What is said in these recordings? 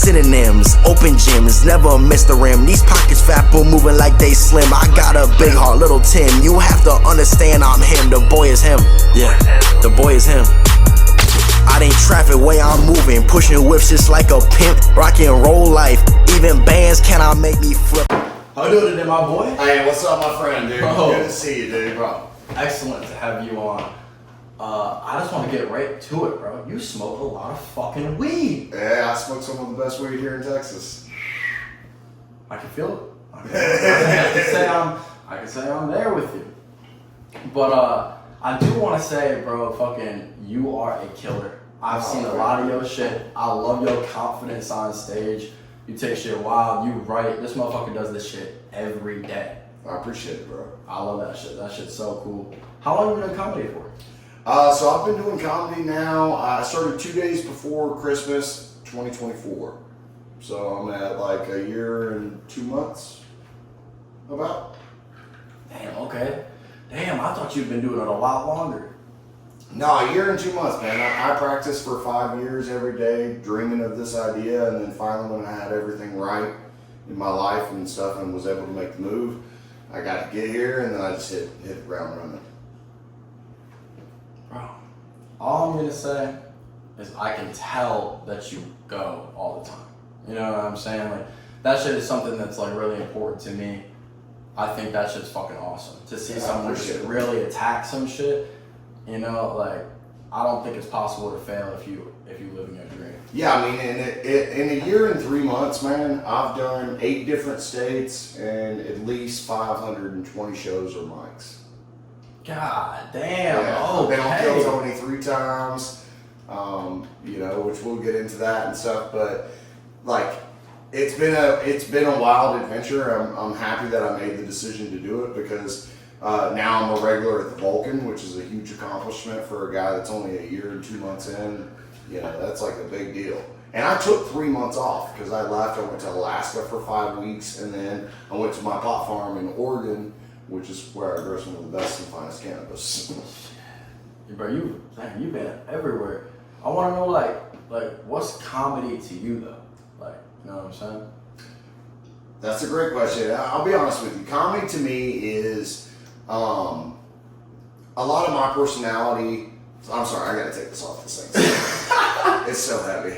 synonyms. Open gyms, never miss the rim. These pockets fat but moving like they slim. I got a big heart, little Tim. You have to understand I'm him. The boy is him. Yeah, the boy is him. I ain't traffic, way I'm moving, pushing whips just like a pimp. Rock and roll life, even bands cannot make me flip. How you doing today, my boy? Hey, what's up, my friend, dude? Oh. Good to see you, dude, bro. Excellent to have you on. I just want to get right to it, bro. You smoke a lot of fucking weed. Yeah, I smoke some of the best weed here in Texas. I can feel it. I can say I'm there with you. But I do want to say, bro, fucking, you are a killer. I've seen a lot of your shit. I love your confidence on stage. You take shit wild. You write. This motherfucker does this shit every day. I appreciate it, bro. I love that shit. That shit's so cool. How long have you been doing comedy for? So I've been doing comedy now. I started 2 days before Christmas 2024. So I'm at like a year and 2 months, about. Damn, okay. Damn, I thought you'd been doing it a lot longer. No, a year and 2 months, man. I practiced for 5 years every day, dreaming of this idea, and then finally when I had everything right in my life and stuff and was able to make the move, I got to get here, and then I just hit the ground running. Bro, all I'm going to say is I can tell that you go all the time. You know what I'm saying? Like, that shit is something that's like really important to me. I think that shit's fucking awesome. To see someone just really attack some shit, you know, like, I don't think it's possible to fail if you live in your dream. Yeah, I mean, in a year and 3 months, man, I've done 8 different states and at least 520 shows or mics. God damn! Yeah, Oh, I've been on Kill Tony 3 times, you know, which we'll get into that and stuff. But like, it's been a wild adventure. I'm happy that I made the decision to do it because now I'm a regular at the Vulcan, which is a huge accomplishment for a guy that's only a year and 2 months in. You know, that's like a big deal. And I took 3 months off because I left. I went to Alaska for 5 weeks, and then I went to my pot farm in Oregon, which is where I grow some of the best and finest cannabis. Bro, you've been everywhere. I want to know, like, what's comedy to you though? Like, you know what I'm saying? That's a great question. I'll be honest with you. Comedy to me is a lot of my personality. I'm sorry, I gotta take this off this thing. It's so heavy.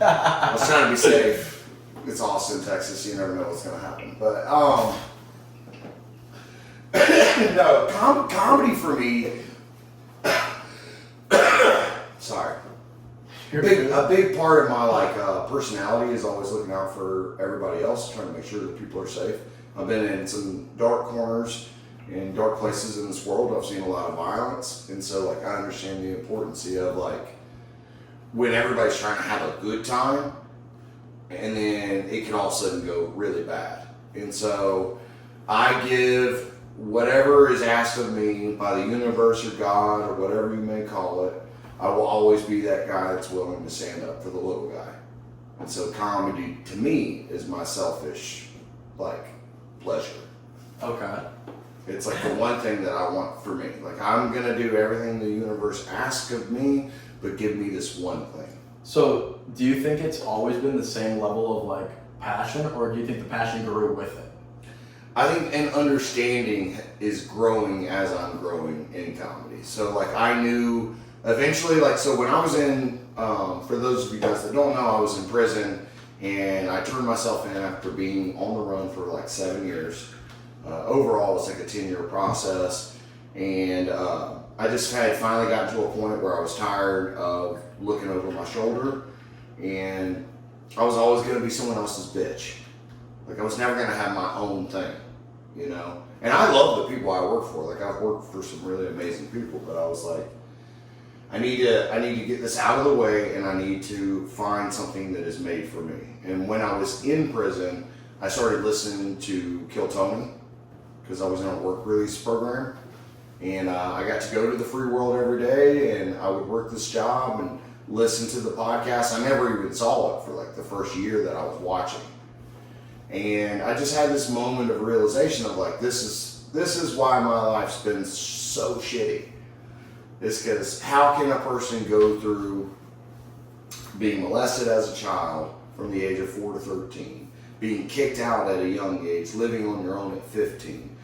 I was trying to be safe. It's Austin, Texas. You never know what's gonna happen. But no, comedy for me. Sorry. A big part of my personality is always looking out for everybody else, trying to make sure that people are safe. I've been in some dark corners, in dark places in this world. I've seen a lot of violence, and so like I understand the importance of like when everybody's trying to have a good time, and then it can all of a sudden go really bad. And so I give whatever is asked of me by the universe or God or whatever you may call it. I will always be that guy that's willing to stand up for the little guy. And so comedy to me is my selfish, like, pleasure. Okay. It's like the one thing that I want for me. Like, I'm going to do everything the universe asks of me, but give me this one thing. So, do you think it's always been the same level of, like, passion, or do you think the passion grew with it? I think an understanding is growing as I'm growing in comedy. So, like, I knew eventually, like, so when I was in, for those of you guys that don't know, I was in prison, and I turned myself in after being on the run for like 7 years. Overall, it was like a 10-year process, and I just had finally gotten to a point where I was tired of looking over my shoulder, and I was always going to be someone else's bitch. Like, I was never going to have my own thing, you know? And I love the people I work for. Like, I've worked for some really amazing people, but I was like, I need to get this out of the way, and I need to find something that is made for me. And when I was in prison, I started listening to Kill Tony, because I was in a work release program. And I got to go to the free world every day, and I would work this job and listen to the podcast. I never even saw it for like the first year that I was watching. And I just had this moment of realization of like, this is why my life's been so shitty. It's because how can a person go through being molested as a child, from the age of 4 to 13, being kicked out at a young age, living on your own at 15.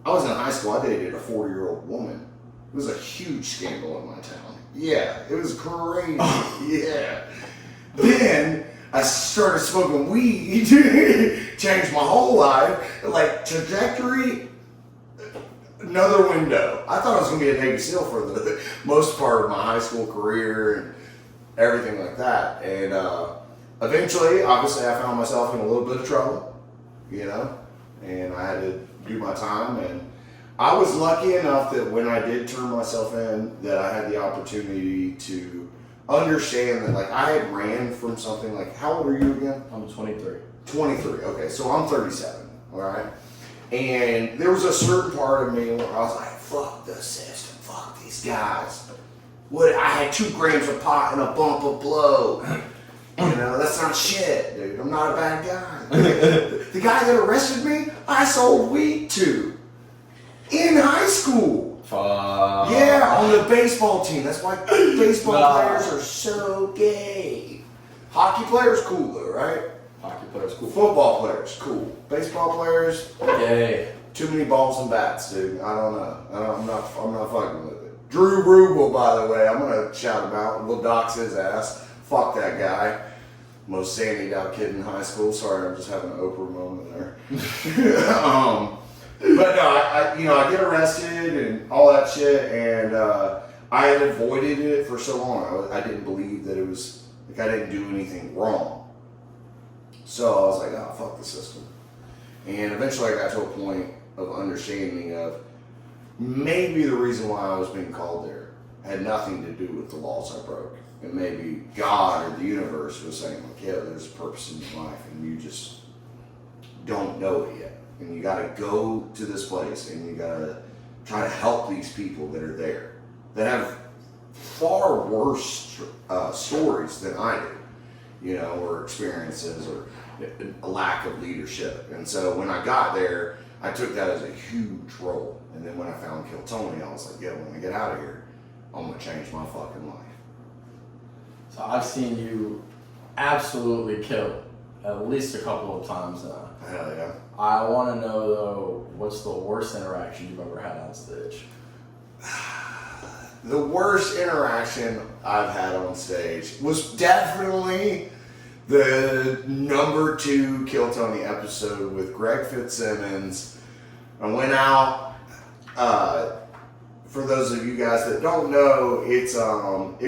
I was in high school, I dated a 40-year-old woman. It was a huge scandal in my town. Yeah, it was crazy. Yeah. Then I started smoking weed, changed my whole life. Like, trajectory, another window. I thought I was going to be a Navy SEAL for the most part of my high school career and everything like that. And eventually, obviously, I found myself in a little bit of trouble, you know, and I had to do my time. And I was lucky enough that when I did turn myself in, that I had the opportunity to understand that, like, I had ran from something like, how old are you again? I'm 23. 23, okay, so I'm 37, all right? And there was a certain part of me where I was like, fuck the system, fuck these guys. What, I had 2 grams of pot and a bump of blow. You know, that's not shit, dude. I'm not a bad guy. The guy that arrested me, I sold weed to. In high school. Fuck. Yeah, on the baseball team. That's why baseball players are so gay. Hockey players, cool though, right? Hockey players, cool. Football players, cool. Baseball players, Gay. too many balls and bats, dude. I don't know. I'm not fucking with it. Drew Rubel, by the way, I'm gonna shout him out. We'll dox his ass. Fuck that guy. Most sandied out kid in high school. Sorry, I'm just having an Oprah moment there. But no, I get arrested and all that shit, and I had avoided it for so long. I didn't believe that it was, like, I didn't do anything wrong. So I was like, oh, fuck the system. And eventually I got to a point of understanding of maybe the reason why I was being called there had nothing to do with the laws I broke. And maybe God or the universe was saying, like, yeah, there's a purpose in your life, and you just don't know it yet. And you gotta go to this place, and you gotta try to help these people that are there, that have far worse stories than I do, you know, or experiences, or a lack of leadership. And so when I got there, I took that as a huge role. And then when I found Kill Tony, I was like, yeah, when I get out of here, I'm gonna change my fucking life. So I've seen you absolutely kill at least a couple of times now. Hell yeah. I want to know, though, what's the worst interaction you've ever had on stage? The worst interaction I've had on stage was definitely the number 2 Kill Tony episode with Greg Fitzsimmons. I went out. For those of you guys that don't know, it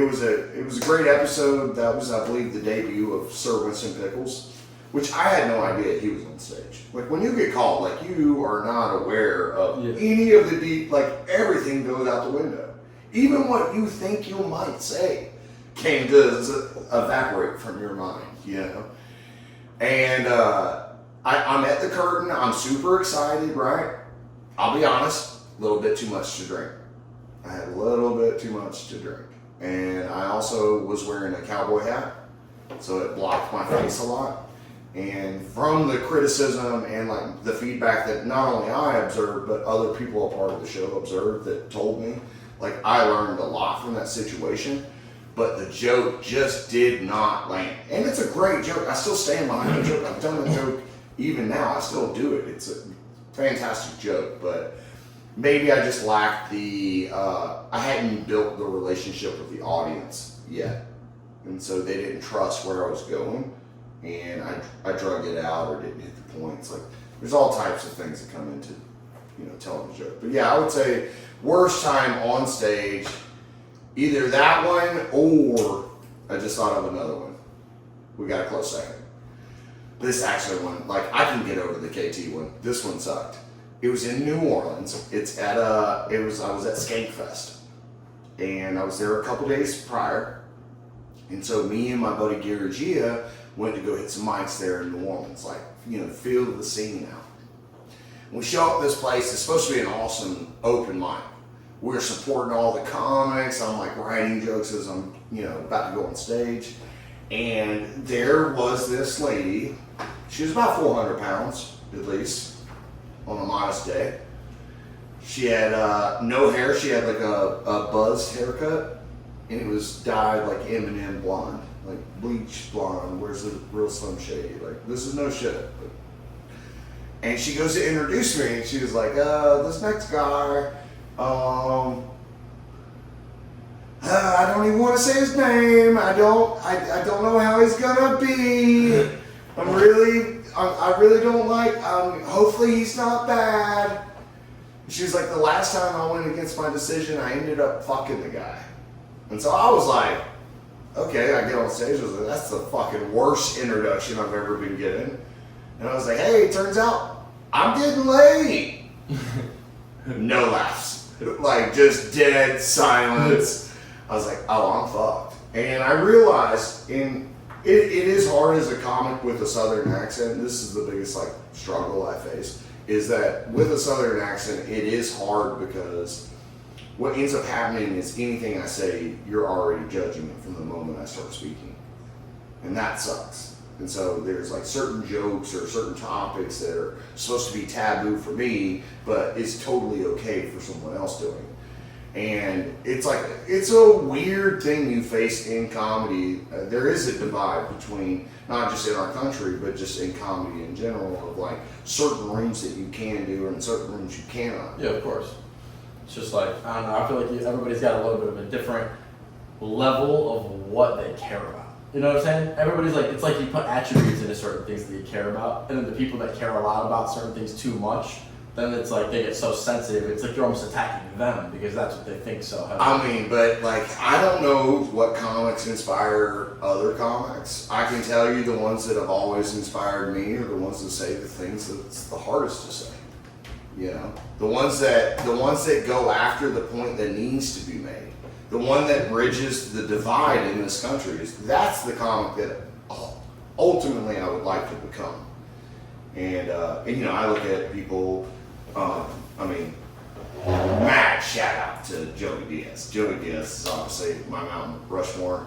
was a great episode. That was, I believe, the debut of Sir Winston Pickles, which I had no idea he was on stage. Like, when you get called, like, you are not aware of any of the deep, like, everything goes out the window. Even what you think you might say came to evaporate from your mind, you know? And I'm at the curtain. I'm super excited, right? I'll be honest, a little bit too much to drink. I had a little bit too much to drink. And I also was wearing a cowboy hat, so it blocked my face a lot. And from the criticism and, like, the feedback that not only I observed, but other people a part of the show observed that told me, like, I learned a lot from that situation. But the joke just did not land. And it's a great joke. I still stand behind the joke. I've done the joke even now. I still do it. It's a fantastic joke, but maybe I just lacked I hadn't built the relationship with the audience yet. And so they didn't trust where I was going. And I drug it out or didn't hit the points. Like, there's all types of things that come into, you know, telling the joke. But yeah, I would say worst time on stage, either that one or I just thought of another one. We got a close second. This actually one, like, I can get over the KT one. This one sucked. It was in New Orleans. I was at Skankfest, and I was there a couple days prior. And so me and my buddy Gary Gia went to go hit some mics there in New Orleans, like, you know, feel the scene out. And we show up this place. It's supposed to be an awesome open mic. We're supporting all the comics. I'm, like, writing jokes as I'm, you know, about to go on stage. And there was this lady. She was about 400 pounds, at least, on a modest day. She had no hair. She had, like, a buzzed haircut, and it was dyed like Eminem blonde. like bleach blonde, wears a real Slim Shady. Like, this is no shit. And she goes to introduce me, and she was like, this next guy, I don't even want to say his name. I don't know how he's gonna be. I really don't like. Hopefully he's not bad. She was like, the last time I went against my decision, I ended up fucking the guy. And so I was like, okay. I get on stage. I was like, that's the fucking worst introduction I've ever been given. And I was like, hey, it turns out I'm getting laid. No laughs. Like, just dead silence. I was like, oh, I'm fucked. And I realized it is hard as a comic with a Southern accent. This is the biggest like struggle I face, is that with a Southern accent, it is hard because what ends up happening is anything I say, you're already judging it from the moment I start speaking. And that sucks. And so there's like certain jokes or certain topics that are supposed to be taboo for me, but it's totally okay for someone else doing. And it's like, it's a weird thing you face in comedy. There is a divide between, not just in our country, but just in comedy in general, of like certain rooms that you can do and certain rooms you cannot. Yeah, of course. It's just like, I don't know, I feel like everybody's got a little bit of a different level of what they care about. You know what I'm saying? Everybody's like, it's like you put attributes into certain things that you care about, and then the people that care a lot about certain things too much, then it's like they get so sensitive, it's like you're almost attacking them because that's what they think so heavily. I mean, but like, I don't know what comics inspire other comics. I can tell you the ones that have always inspired me are the ones that say the things that's the hardest to say. You know? The ones that go after the point that needs to be made. The one that bridges the divide in this country. That's the comic that ultimately I would like to become. And you know, I look at people, mad shout out to Joey Diaz. Joey Diaz is obviously my Mount Rushmore.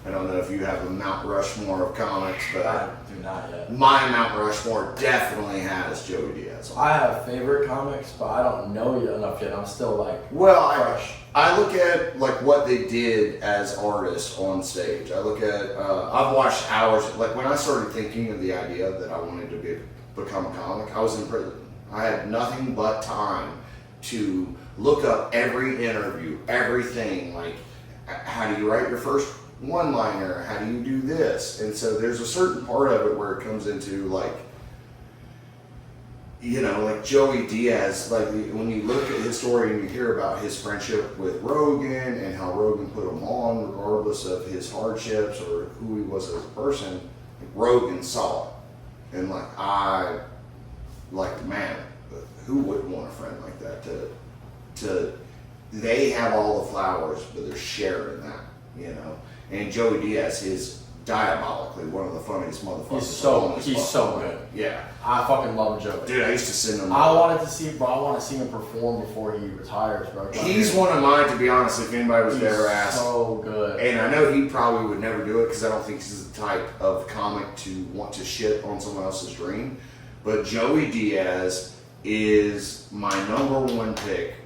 I don't know if you have a Mount Rushmore of comics, but I do not yet. My Mount Rushmore definitely has Joey Diaz on it. I have favorite comics, but I don't know you enough yet. I'm still like fresh. I look at like what they did as artists on stage. I look at I've watched hours. Like when I started thinking of the idea that I wanted to become a comic, I was in prison. I had nothing but time to look up every interview, everything. Like, how do you write your first one-liner? How do you do this? And so there's a certain part of it where it comes into like, you know, like Joey Diaz, like when you look at his story and you hear about his friendship with Rogan and how Rogan put him on regardless of his hardships or who he was as a person, like Rogan saw it. And man, who wouldn't want a friend like that they have all the flowers, but they're sharing that, you know? And Joey Diaz is diabolically one of the funniest motherfuckers. He's so good. Yeah. I fucking love Joey. Dude, I used to send him. I want to see him perform before he retires, bro. He's one of mine, to be honest, if anybody was there asked. So good. And I know he probably would never do it because I don't think he's the type of comic to want to shit on someone else's dream. But Joey Diaz is my #1 pick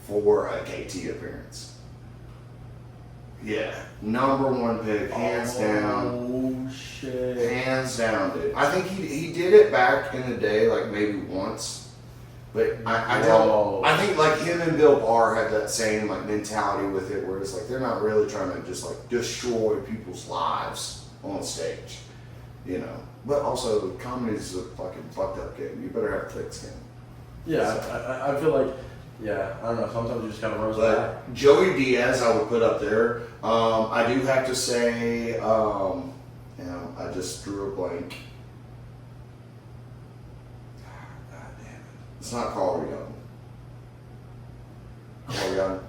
for a KT appearance. Yeah, #1 pick, hands down. Oh shit. Hands down, dude. I think he did it back in the day, like maybe once. But I think like him and Bill Barr have that same like mentality with it, where it's like they're not really trying to just like destroy people's lives on stage, you know. But also, comedy is a fucking fucked up game. You better have thick skin. Yeah, I feel like, yeah, I don't know. Sometimes you just gotta roast back. But Joey Diaz, I would put up there. I do have to say, you know, I just drew a blank. God damn it! It's not Carl Young.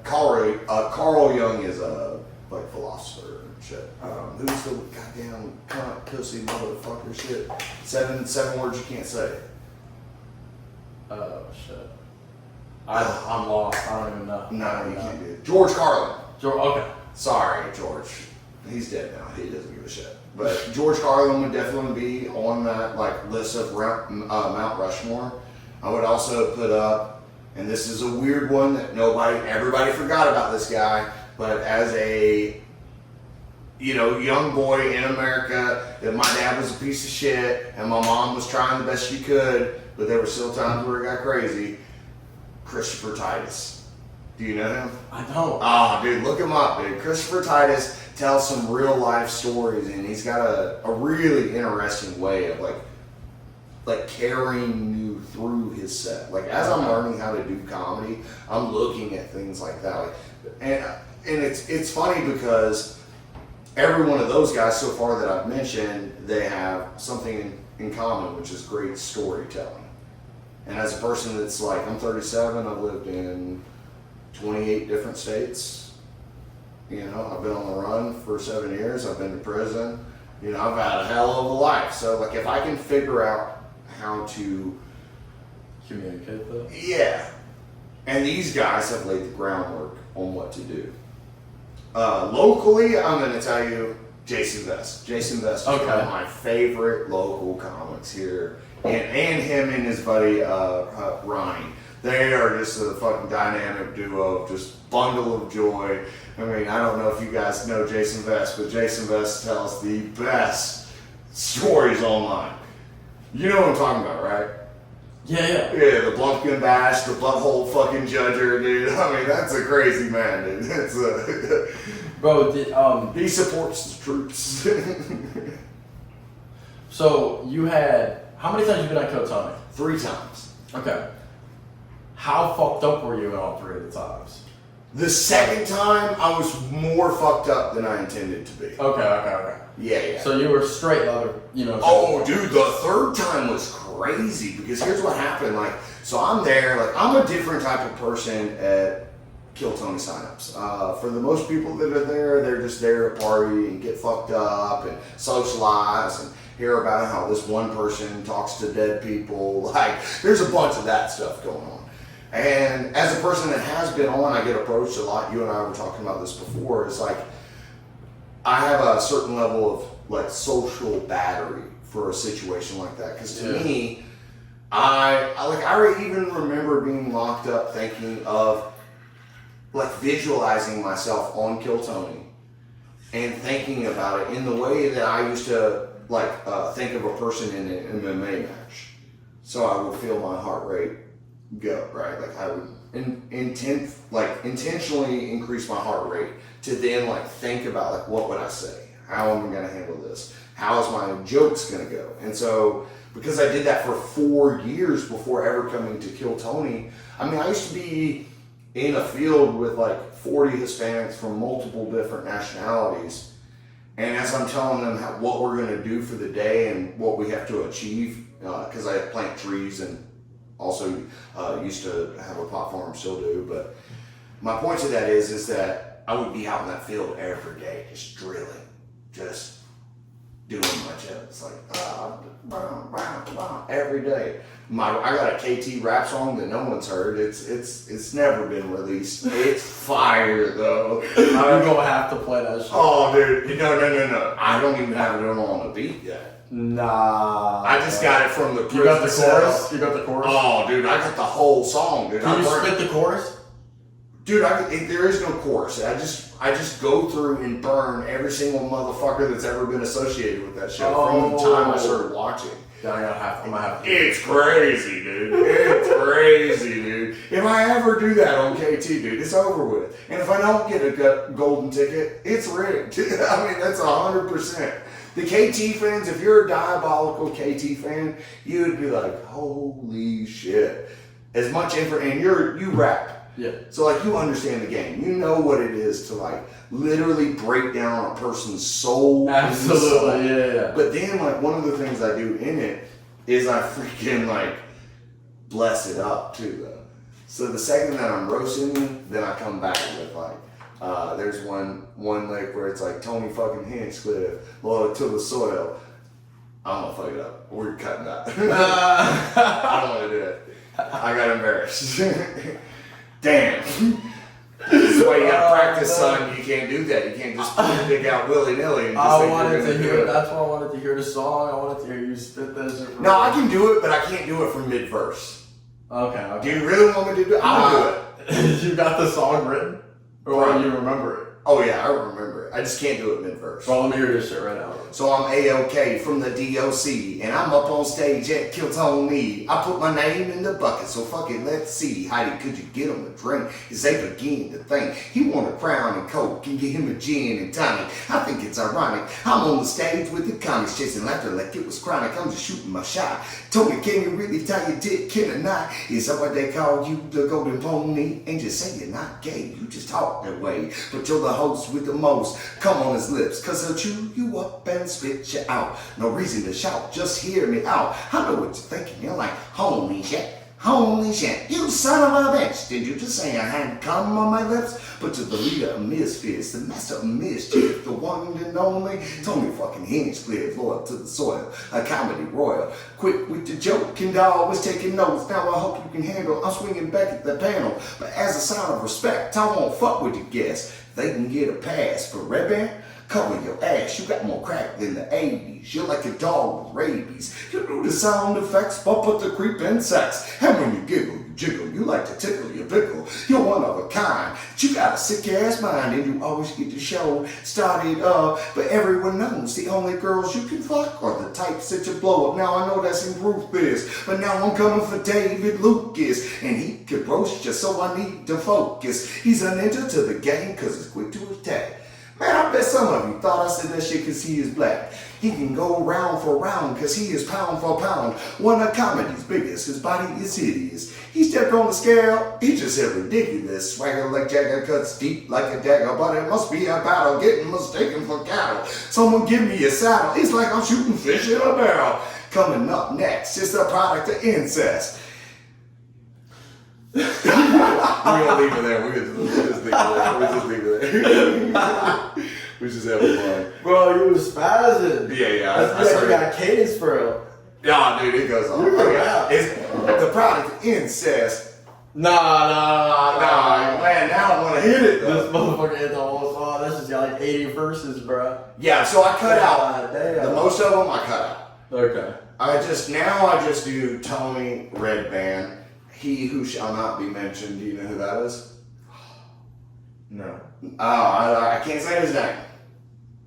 Carl Young is a like philosopher and shit. Who's the goddamn cunt, pussy, motherfucker shit? Seven words you can't say. Oh shit. I'm lost. I don't even know. No, you can't do it. George Carlin. Okay. Sorry, George. He's dead now. He doesn't give a shit. But George Carlin would definitely be on that like list of Mount Rushmore. I would also put up, and this is a weird one that everybody forgot about this guy, but as a young boy in America, that my dad was a piece of shit and my mom was trying the best she could, but there were still times where it got crazy. Christopher Titus. Do you know him? I don't. Oh, dude, look him up, dude. Christopher Titus tells some real life stories, and he's got a really interesting way of like carrying you through his set. Like as I'm learning how to do comedy, I'm looking at things like that. And it's funny because every one of those guys so far that I've mentioned, they have something in common, which is great storytelling. And as a person that's like, I'm 37, I've lived in 28 different states. I've been on the run for 7 years. I've been to prison. I've had a hell of a life. So like, if I can figure out how to communicate that. Yeah. And these guys have laid the groundwork on what to do. Locally, I'm going to tell you Jason Vest. Jason Vest is one of my favorite local comics here. And him and his buddy Ronnie. They are just a fucking dynamic duo, just bundle of joy. I mean, I don't know if you guys know Jason Vest, but Jason Vest tells the best stories online. You know what I'm talking about, right? Yeah. Yeah, the Blumpkin Bash, the butthole fucking judger, dude. I mean, that's a crazy man, dude. It's Bro, he supports the troops. So you had, how many times have you been on Kill Tony? 3 times. Okay. How fucked up were you in all 3 of the times? The second time, I was more fucked up than I intended to be. Okay. Yeah. So you were straight leather, Oh, dude, the third time was crazy because here's what happened. So I'm there, I'm a different type of person at Kill Tony signups. For the most people that are there, they're just there to party and get fucked up and socialize and hear about how this one person talks to dead people. There's a bunch of that stuff going on. And as a person that has been on, I get approached a lot. You and I were talking about this before. It's I have a certain level of social battery for a situation like that. Because to me, I even remember being locked up thinking of visualizing myself on Kill Tony and thinking about it in the way that I used to think of a person in an MMA match. So I would feel my heart rate go, right? I would intentionally increase my heart rate to then think about what would I say? How am I going to handle this? How is my jokes going to go? And so because I did that for 4 years before ever coming to Kill Tony, I mean, I used to be in a field with 40 Hispanics from multiple different nationalities. And as I'm telling them what we're going to do for the day and what we have to achieve, because I plant trees and also used to have a pot farm, still do. But my point to that is that I would be out in that field every day, just drilling, just doing my jokes, every day. I got a KT rap song that no one's heard. It's never been released. It's fire though. You're gonna have to play that shit. Oh, dude, no. I don't even have it on a beat yet. Nah. I just got it from the. You got the chorus? You got the chorus? Oh, dude, I got the whole song, dude. Can you spit the chorus? Dude, there is no chorus. I just go through and burn every single motherfucker that's ever been associated with that show from the time I started watching. I'm gonna have to. It's crazy, dude. It's crazy, dude. If I ever do that on KT, dude, it's over with. And if I don't get a golden ticket, it's rigged. I mean, that's 100%. The KT fans, if you're a diabolical KT fan, you would be like, holy shit. As much info, and you rap. Yeah. So you understand the game. You know what it is to literally break down a person's soul. Absolutely, yeah. But then one of the things I do in it is I freaking bless it up too though. So the second that I'm roasting you, then I come back with there's one where it's Tony fucking Hinchcliffe, loyal to the soil. I'm gonna fuck it up. We're cutting that. I don't want to do it. I got embarrassed. Damn. This is why you gotta practice, son. You can't do that. You can't just pull your dick out willy-nilly and just I think wanted you're to gonna do hear. it. That's why I wanted to hear the song. I wanted to hear you spit that shit. No, I can do it, but I can't do it from mid-verse. Okay. Do you really want me to do it? I'll do it. You got the song written? Or Right. you remember it? Oh yeah, I remember it. I just can't do it mid-verse. Bro, let me hear this shit right now. So I'm A-OK from the DOC, and I'm up on stage at Kill Tony. I put my name in the bucket, so fuck it, let's see. Heidi, could you get him a drink? As they begin to think he want a Crown and Coke, and get him a gin and tonic. I think it's ironic. I'm on the stage with the comics, chasing laughter like it was chronic. I'm just shooting my shot. Tony, can you really tie your dick, can or not? Is that what they call you, the golden pony? And just say you're not gay, you just talk that way. But you're the host with the most. Come on his lips, cause he'll chew you up and spit you out. No reason to shout, just hear me out. I know what you're thinking, you're like, holy shit. Holy shit, you son of a bitch. Did you just say I had cum on my lips? But to the leader of misfits, the master of mischief, the one and only, Tony fucking Hinge cleared loyal to the soil, a comedy royal. Quick with the joke and always taking notes. Now I hope you can handle, I'm swinging back at the panel. But as a sign of respect, I won't fuck with your guests. They can get a pass for Red Band. Cover your ass, you got more crack than the 80s. You're like a dog with rabies. You do the sound effects, but put the creep in sex. And when you giggle, you jiggle, you like to tickle your pickle. You're one of a kind, but you got a sick ass mind, and you always get the show started up. But everyone knows the only girls you can fuck are the types that you blow up. Now I know that seems ruthless, but now I'm coming for David Lucas, and he could roast you, so I need to focus. He's a ninja to the game, cause he's quick to attack. Man, I bet some of you thought I said that shit cause he is black. He can go round for round cause he is pound for pound. One of comedy's biggest, his body is hideous. He stepped on the scale, he just said ridiculous. Swagger like Jagger, cuts deep like a dagger. But it must be a battle, getting mistaken for cattle. Someone give me a saddle, it's like I'm shooting fish in a barrel. Coming up next, it's a product of incest. We're gonna leave it there. We're just leave it there. We just having fun. Bro, you was spazzing. Yeah. I you got cadence for real. Yeah, dude, it goes on. It's the product of incest. Nah. Man, now I want to hit it though. This motherfucker hit the whole song. That's just got like 80 verses, bro. Yeah, so I cut out. Damn. The most of them I cut out. Okay. I just do Tony Red Band. He who shall not be mentioned. Do you know who that is? No. Oh, I can't say his name,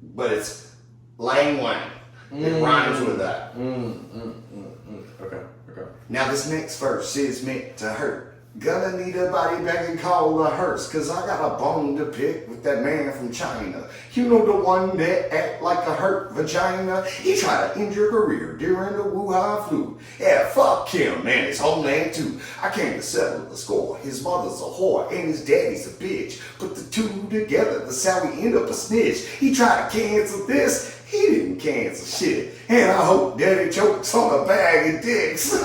but it's Lang Wang. It rhymes with that. Okay. Now this next verse is meant to hurt. Gonna need a body bag and call a hearse, cause I got a bone to pick with that man from China. You know the one that act like a hurt vagina? He tried to end your career during the Wuhan flu. Yeah, fuck him and his homeland too. I came to settle the score. His mother's a whore and his daddy's a bitch. Put the two together, that's how we end up a snitch. He tried to cancel this, he didn't cancel shit. And I hope daddy chokes on a bag of dicks.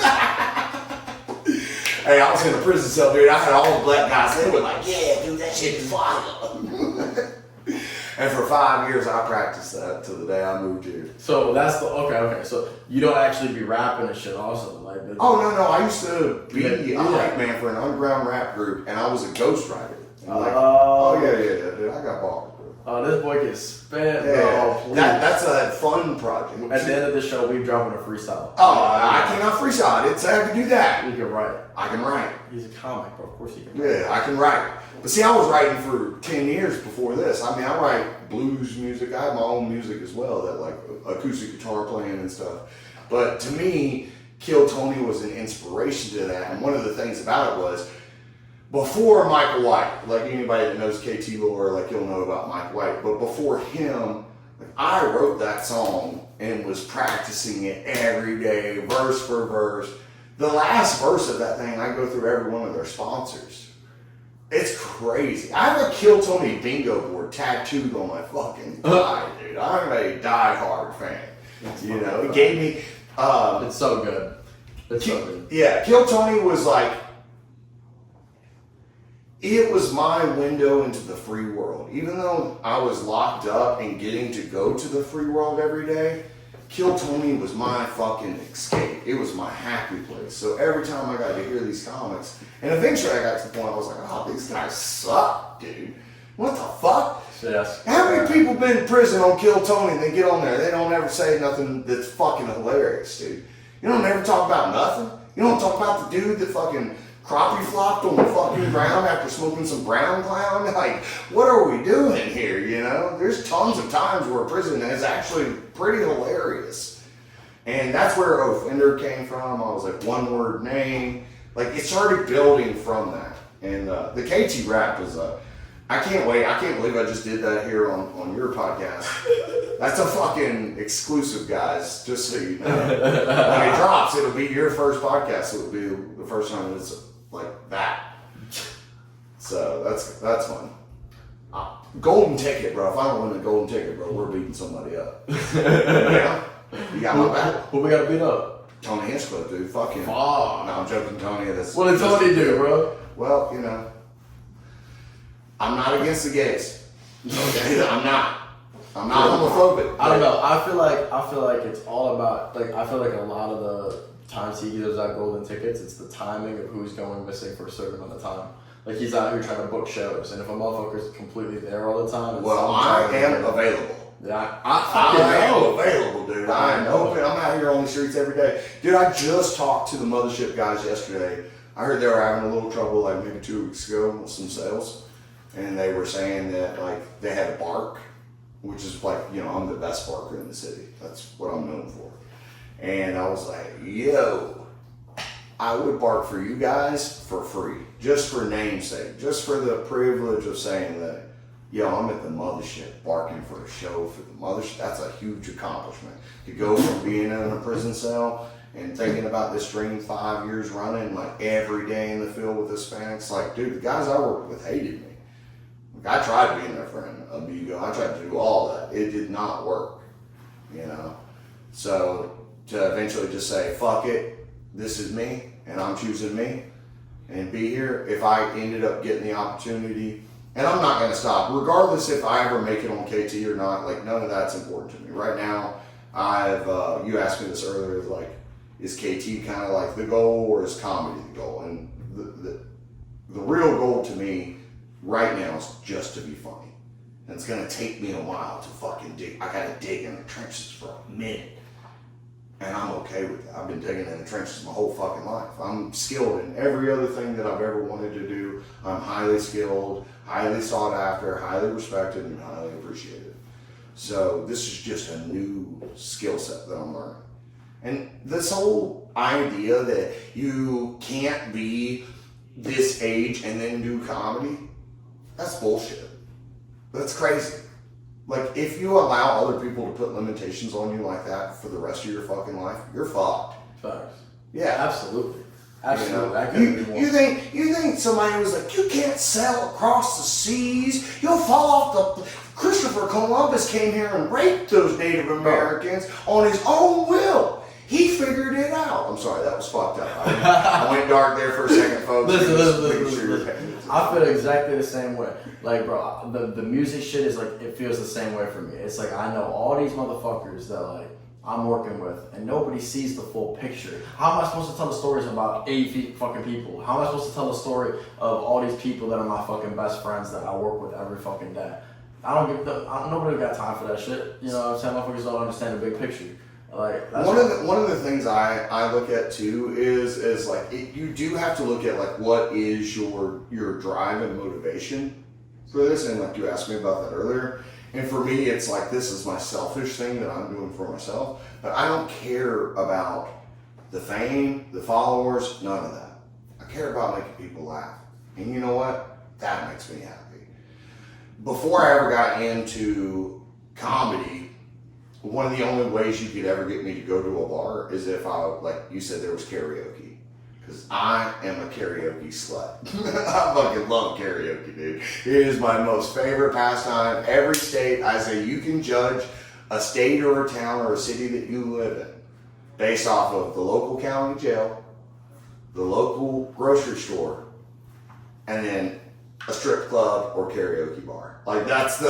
Hey, I was in a prison cell, dude. I had all the black guys. They were like, yeah, dude, that shit is fire. And for 5 years, I practiced that till the day I moved here. So that's the okay. So you don't actually be rapping and shit, also, like. Oh no! I used to be a hype man for an underground rap group, and I was a ghostwriter. Yeah, dude. I got balls, bro. Oh, this boy gets spent, Yeah, bro. that's a fun project. At the end of the show, we dropping a freestyle. Oh, I cannot freestyle. It's hard to do that. You can write. I can write. He's a comic, bro. Of course he can write. Yeah, I can write. But see, I was writing for 10 years before this. I mean, I write blues music. I have my own music as well, that like acoustic guitar playing and stuff. But to me, Kill Tony was an inspiration to that. And one of the things about it was, before Michael White, like anybody that knows KT Lore, like you'll know about Mike White, but before him, like, I wrote that song and was practicing it every day, verse for verse. The last verse of that thing, I go through every one of their sponsors. It's crazy. I have a Kill Tony bingo board tattooed on my fucking thigh, dude. I'm a diehard fan. You know, he gave me... it's so good. It's so good. Yeah, Kill Tony was like... It was my window into the free world. Even though I was locked up and getting to go to the free world every day, Kill Tony was my fucking escape. It was my happy place. So every time I got to hear these comics, and eventually I got to the point I was like, oh, these guys suck, dude. What the fuck? Yes. How many people been in prison on Kill Tony and they get on there, they don't ever say nothing that's fucking hilarious, dude. You don't ever talk about nothing. You don't talk about the dude that fucking crappie flopped on the fucking ground after smoking some brown clown. Like, what are we doing here, you know? There's tons of times where prison is actually pretty hilarious. And that's where Offender came from. I was like, one word name. Like, it started building from that. And the KT rap is I can't wait. I can't believe I just did that here on your podcast. That's a fucking exclusive, guys, just so you know. When it drops, it'll be your first podcast. It'll be the first time it's like that. So that's fun. Golden ticket, bro. If I don't win a golden ticket, bro, we're beating somebody up. Yeah. You got my back. Who we got to beat up? Tony Hinchcliffe, dude. Fuck him. Fuck. No, I'm joking, Tony. What did Tony do, bro? Well, you know, I'm not against the gays. Okay, I'm not homophobic. I don't know. I feel like it's all about, like, I feel like a lot of the times he gives out golden tickets, it's the timing of who's going missing for a certain amount of time. Like, he's out here trying to book shows, and if a motherfucker's completely there all the time, well, I am available. Yeah, I am available, dude. I am open. I'm out here on the streets every day. Dude, I just talked to the mothership guys yesterday. I heard they were having a little trouble, like maybe 2 weeks ago with some sales. And they were saying that, like, they had to bark, which is like, you know, I'm the best barker in the city. That's what I'm known for. And I was like, yo, I would bark for you guys for free, just for namesake, just for the privilege of saying that, yo, I'm at the mothership barking for a show for the mothership. That's a huge accomplishment. To go from being in a prison cell and thinking about this dream 5 years running, like every day in the field with Hispanics, like, dude, the guys I worked with hated me. Like, I tried being their friend, amigo. I tried to do all that. It did not work, you know? So to eventually just say, fuck it, this is me, and I'm choosing me, and be here. If I ended up getting the opportunity, and I'm not going to stop, regardless if I ever make it on KT or not, like, none of that's important to me. Right now, you asked me this earlier, like, is KT kind of like the goal, or is comedy the goal? And the real goal to me right now is just to be funny. And it's gonna take me a while to fucking dig. I gotta dig in the trenches for a minute. And I'm okay with that. I've been digging in the trenches my whole fucking life. I'm skilled in every other thing that I've ever wanted to do. I'm highly skilled, highly sought after, highly respected, and highly appreciated. So this is just a new skill set that I'm learning. And this whole idea that you can't be this age and then do comedy, that's bullshit. That's crazy. Like, if you allow other people to put limitations on you like that for the rest of your fucking life, you're fucked. Facts. Yeah. Absolutely. Absolutely. You know, I couldn't agree more. you think somebody was like, you can't sail across the seas, you'll fall off the... Christopher Columbus came here and raped those Native Americans on his own will. He figured it out. I'm sorry, that was fucked up. I went dark there for a second, folks. Listen. I feel exactly the same way. Like, bro, the music shit is like, it feels the same way for me. It's like, I know all these motherfuckers that, like, I'm working with, and nobody sees the full picture. How am I supposed to tell the stories about 8 fucking people? How am I supposed to tell the story of all these people that are my fucking best friends that I work with every fucking day? Nobody got time for that shit. You know what I'm saying? Motherfuckers don't understand the big picture. Like, one of the things I look at too is like, you do have to look at like what is your drive and motivation for this, and like you asked me about that earlier. And for me, it's like, this is my selfish thing that I'm doing for myself, but I don't care about the fame, the followers, none of that. I care about making people laugh, and you know what? That makes me happy. Before I ever got into comedy, one of the only ways you could ever get me to go to a bar is if like you said, there was karaoke. Because I am a karaoke slut. I fucking love karaoke, dude. It is my most favorite pastime. Every state, I say, you can judge a state or a town or a city that you live in based off of the local county jail, the local grocery store, and then a strip club or karaoke bar. Like, that's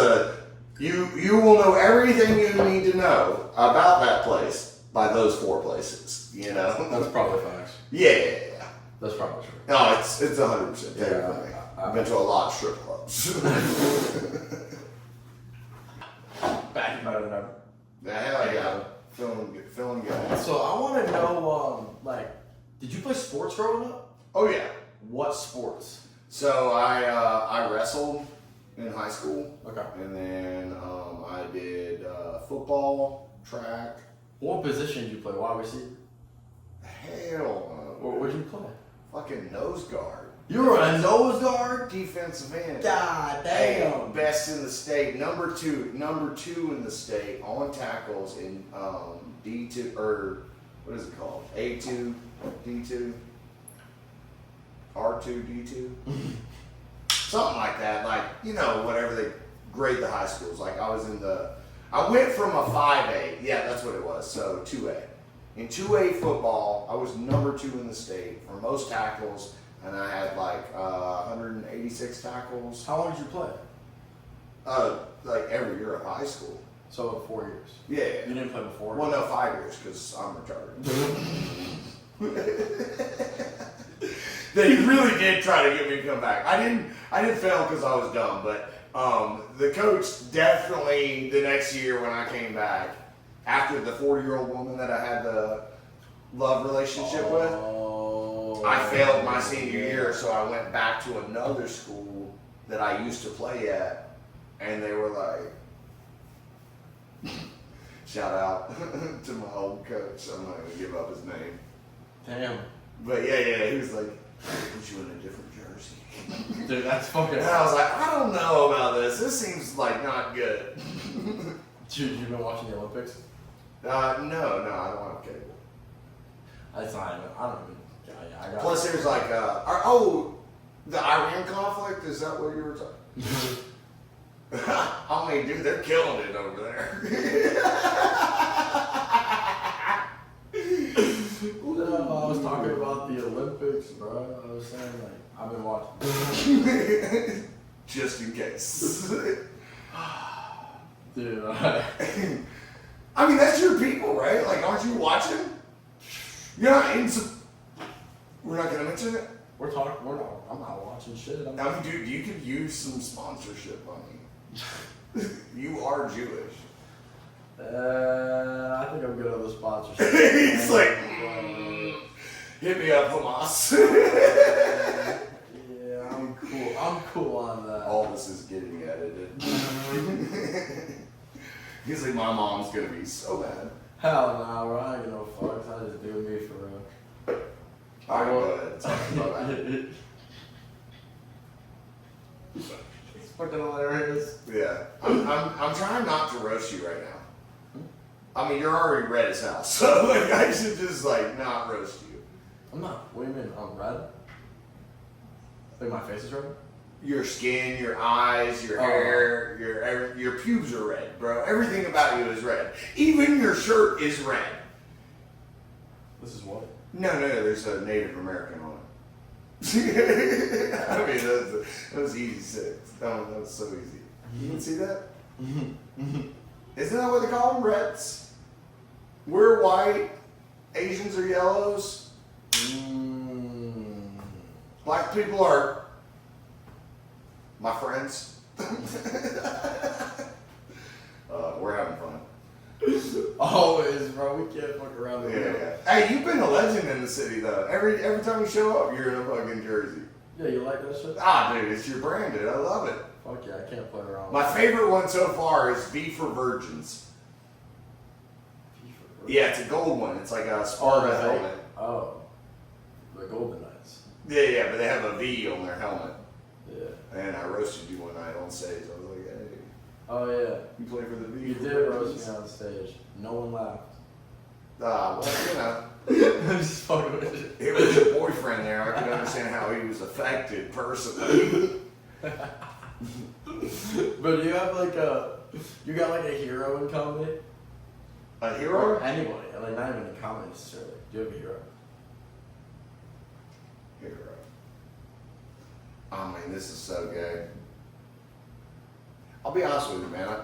you will know everything you need to know about that place by those 4 places, you know? That's probably facts. Yeah. That's probably true. No, it's 100% Yeah, for me. I've been to a lot of strip clubs. Back better than ever. Hell yeah. Feeling good. So I want to know, like, did you play sports growing up? Oh yeah. What sports? So I wrestled in high school. Okay. And then I did football, track. What position did you play? Wide receiver? Hell no. What'd you play? Fucking nose guard. You were a nose guard? Defensive end. God damn. Hey, best in the state. Number two in the state on tackles in D2 or what is it called? A2, D2, R2, D2. Something like that. Like, you know, whatever they grade the high schools. Like I went from a 5A. Yeah, that's what it was. So 2A. In 2A football, I was number 2 in the state for most tackles, and I had like 186 tackles. How long did you play? Like every year of high school. So 4 years. Yeah. You didn't play before? Well, no, 5 years because I'm retarded. They really did try to get me to come back. I didn't fail because I was dumb, but the coach definitely the next year when I came back, after the 40-year-old woman that I had the love relationship with, I failed my senior year, so I went back to another school that I used to play at, and they were like, shout out to my old coach. I'm not gonna give up his name. Damn. But yeah, he was like, put you in a different jersey. Dude, that's fucking. And I was like, I don't know about this. This seems like not good. Dude, you been watching the Olympics? No, I don't have cable. That's not even. I don't even. Yeah, I got. Plus, there's like, the Iran conflict. Is that what you were talking? I mean, dude, they're killing it over there. No, I was talking about the Olympics, bro. I was saying like I've been watching. Just in case. Dude, I mean, that's your people, right? Like, aren't you watching? You're not in some... We're not going to mention it? we're talking. We're not. I'm not watching shit. I mean, dude, you could use some sponsorship money. You are Jewish. I think I'm good on the sponsorship. He's like, hit me up, Hamas. Yeah, I'm cool. I'm cool on that. All this is getting edited. He's like, my mom's gonna be so mad. Hell no, bro. I ain't no fucks. I just do me for real. Alright, go ahead. Talk about that. It's fucking hilarious. Yeah. I'm trying not to roast you right now. I mean, you're already red as hell, so like I should just like not roast you. I'm not. What do you mean? I'm red? Like my face is red? Your skin, your eyes, your hair, your pubes are red, bro. Everything about you is red. Even your shirt is red. This is what? No, there's a Native American on it. I mean, that was easy six. That was so easy. You didn't see that? Isn't that what they call them? Reds? We're white. Asians are yellows. Black people are my friends. We're having fun. Always, bro. We can't fuck around with it. Yeah. Hey, you've been a legend in the city, though. Every time you show up, you're in a fucking jersey. Yeah, you like that shit? Ah, dude, it's your brand, dude. I love it. Fuck yeah, I can't play around. My favorite one so far is V for Virgins. Yeah, it's a gold one. It's like a Sparta helmet. Oh, the Golden Knights. Yeah, but they have a V on their helmet. Yeah. And I roasted you one night on stage. I was like, hey, Oh yeah. you play for the V. You for did Virgins? roast me on stage. No one laughed. Well, you know. I'm just fucking with you. It was your boyfriend there. I could understand how he was affected personally. But do you have like you got like a hero in comedy? A hero? Or anybody, like not even in comedy necessarily. Do you have a hero? Hero. I mean, this is so gay. I'll be honest with you, man.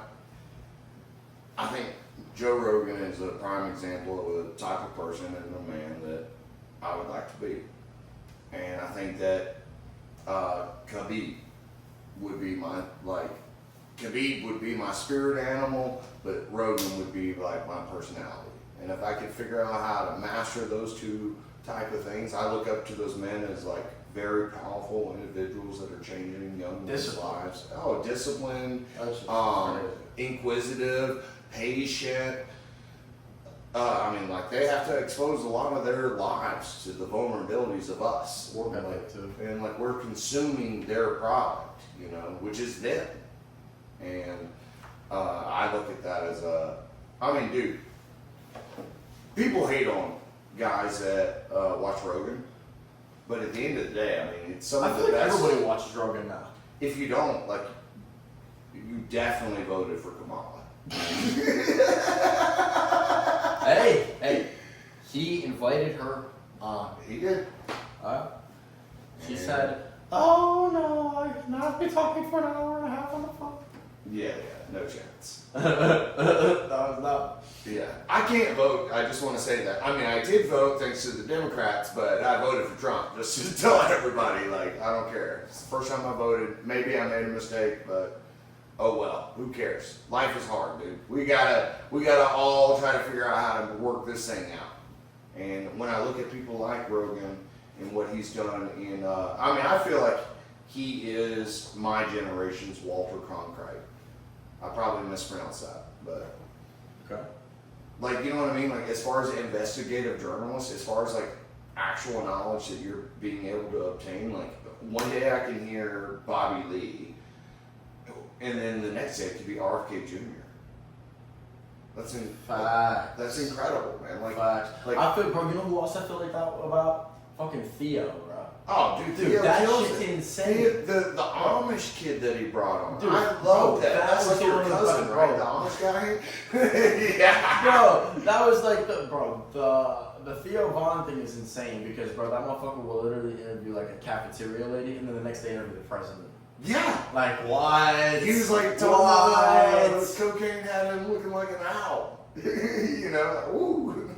I think Joe Rogan is a prime example of the type of person and a man that I would like to be. And I think that Khabib would be Khabib would be my spirit animal, but Rogan would be like my personality. And if I could figure out how to master those two type of things, I look up to those men as like very powerful individuals that are changing young men's lives. Oh, disciplined, inquisitive, patient. I mean, like, they have to expose a lot of their lives to the vulnerabilities of us. And like, we're consuming their product, you know, which is them. And I look at that as I mean, dude, people hate on guys that watch Rogan, but at the end of the day, I mean, it's some of the best. Everybody watches Rogan now. If you don't, like, you definitely voted for Kamala. Hey, he invited her on. He did. She said, "Oh no, I cannot be talking for an hour and a half on the phone." Yeah, no chance. That was not. Yeah, I can't vote. I just want to say that. I mean, I did vote thanks to the Democrats, but I voted for Trump just to tell everybody, like, I don't care. It's the first time I voted. Maybe I made a mistake, but oh well. Who cares? Life is hard, dude. We gotta all try to figure out how to work this thing out. And when I look at people like Rogan and what he's done in, I mean, I feel like he is my generation's Walter Cronkite. I probably mispronounced that, but Okay. like, you know what I mean? Like, as far as investigative journalists, as far as like actual knowledge that you're being able to obtain, like, one day I can hear Bobby Lee, and then the next day it could be RFK Jr. Fact. That's incredible, man. Like, Like, I feel, bro. You know who else I feel like that about? Fucking Theo, bro. oh, dude, Dude, Theo that kills shit's it. insane. The Amish kid that he brought on. Dude, I love bro, that. that That's was like your so cousin, incredible. right? The Amish guy? Yeah. Bro, that was like the Theo Vaughn thing is insane because, bro, that motherfucker will literally interview like a cafeteria lady and then the next day interview the president. Yeah. Like, what? He was like, what? cocaine had him looking like an owl. You know, like, ooh.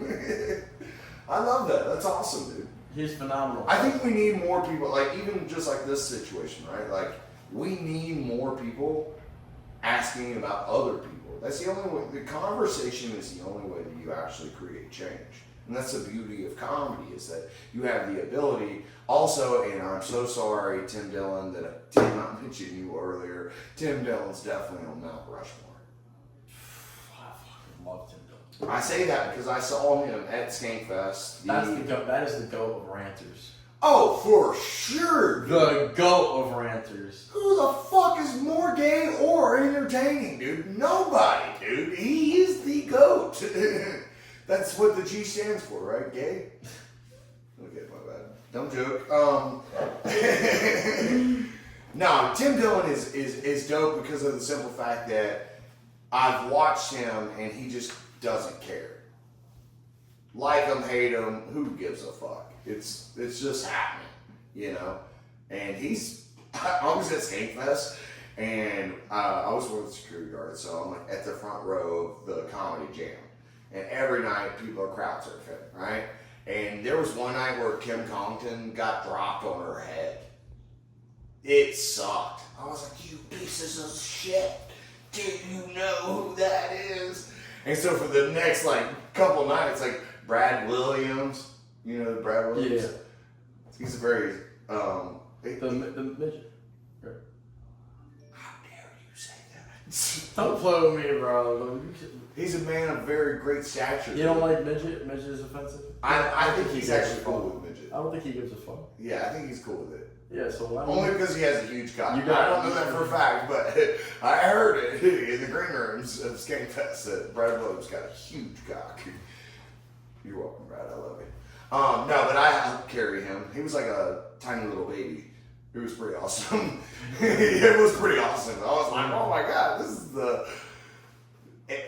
I love that. That's awesome, dude. He's phenomenal. I think we need more people, like, even just like this situation, right? Like, we need more people asking about other people. That's the only way. The conversation is the only way that you actually create change. And that's the beauty of comedy, is that you have the ability. Also, and I'm so sorry, Tim Dillon, that I did not mention you earlier. Tim Dillon's definitely on Mount Rushmore. I fucking love Tim Dillon. I say that because I saw him at Skankfest. That is the GOAT of ranters. Oh, for sure. Dude. The GOAT of ranters. Who the fuck is more gay or entertaining, dude? Nobody, dude. He is the GOAT. That's what the G stands for, right? Gay? Okay, my bad. Don't joke. No, Tim Dillon is dope because of the simple fact that I've watched him and he just doesn't care. Like him, hate him, who gives a fuck? It's just happening, you know? And I was at Skankfest and I was with the security guard, so I'm like at the front row of the comedy jam. And every night people are crowd surfing, right? And there was one night where Kim Congdon got dropped on her head. It sucked. I was like, you pieces of shit. Do you know who that is? And so for the next like couple nights, like Brad Williams, you know Brad Williams? Yeah. He's a very The midget. How dare you say that? Don't play with me, bro. He's a man of very great stature. You don't like midget? Midget is offensive? I think he's gives actually a cool fuck. with midget. I don't think he gives a fuck. Yeah, I think he's cool with it. Yeah, so why Only because he has a huge cock. You got I don't know that for a fact, but I heard it in the green rooms of Skankfest that Brad Williams got a huge cock. You're welcome, Brad. I love you. No, but I helped carry him. He was like a tiny little baby. It was pretty awesome. It was pretty awesome. I was like, oh my god, this is the.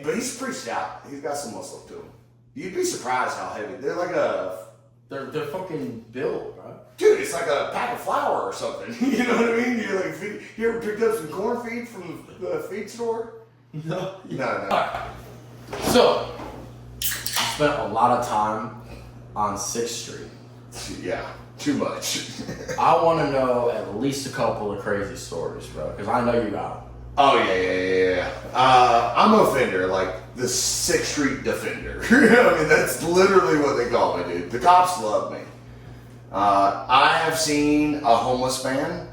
But he's pretty stout. He's got some muscle to him. You'd be surprised how heavy. They're like a. They're fucking built, bro. Dude, it's like a pack of flour or something. You know what I mean? You're like, you ever picked up some corn feed from the feed store? No. No. So, you spent a lot of time on 6th Street. Yeah, too much. I want to know at least a couple of crazy stories, bro, because I know you got them. Oh, yeah. I'm a offender, like the 6th Street Defender. I mean, that's literally what they call me, dude. The cops love me. I have seen a homeless man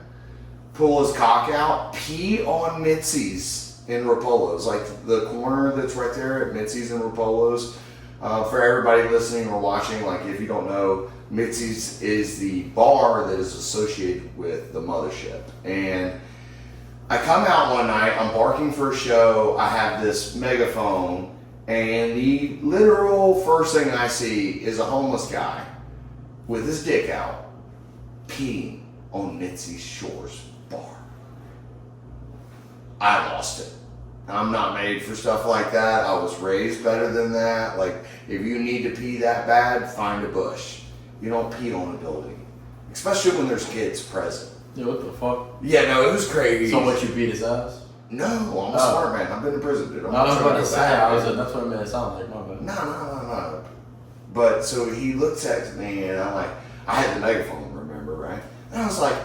pull his cock out, pee on Mitzi's in Rapolo's, like the corner that's right there at Mitzi's and Rapolo's. For everybody listening or watching, like if you don't know, Mitzi's is the bar that is associated with the mothership. And I come out one night, I'm barking for a show, I have this megaphone, and the literal first thing I see is a homeless guy with his dick out, peeing on Mitzi's Shores bar. I lost it. I'm not made for stuff like that. I was raised better than that. Like, if you need to pee that bad, find a bush. You don't pee on a building, especially when there's kids present. Yeah, what the fuck? Yeah, no, it was crazy. So what, you beat his ass? No, I'm a smart man. I've been to prison, dude. I'm I was not about trying to go say, back. that's what it made it sound like. My bad. No. But so he looks at me and I'm like, I had the megaphone, remember, right? And I was like,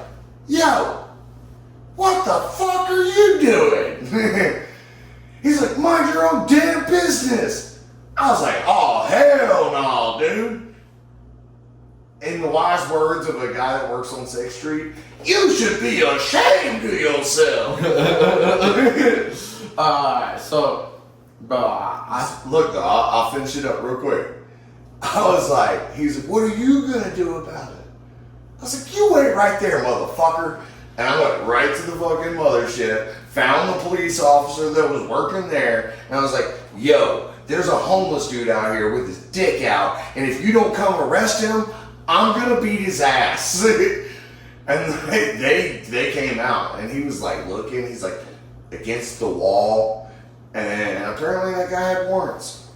yo, what the fuck are you doing? He's like, mind your own damn business. I was like, oh, hell no, dude. In the wise words of a guy that works on 6th Street, you should be ashamed of yourself. So, bro, Look, though, I'll finish it up real quick. I was like, he's like, what are you going to do about it? I was like, you wait right there, motherfucker. And I went right to the fucking mothership, found the police officer that was working there, and I was like, yo, there's a homeless dude out here with his dick out, and if you don't come arrest him, I'm going to beat his ass. And they came out, and he was like looking, he's like against the wall, and apparently that guy had warrants.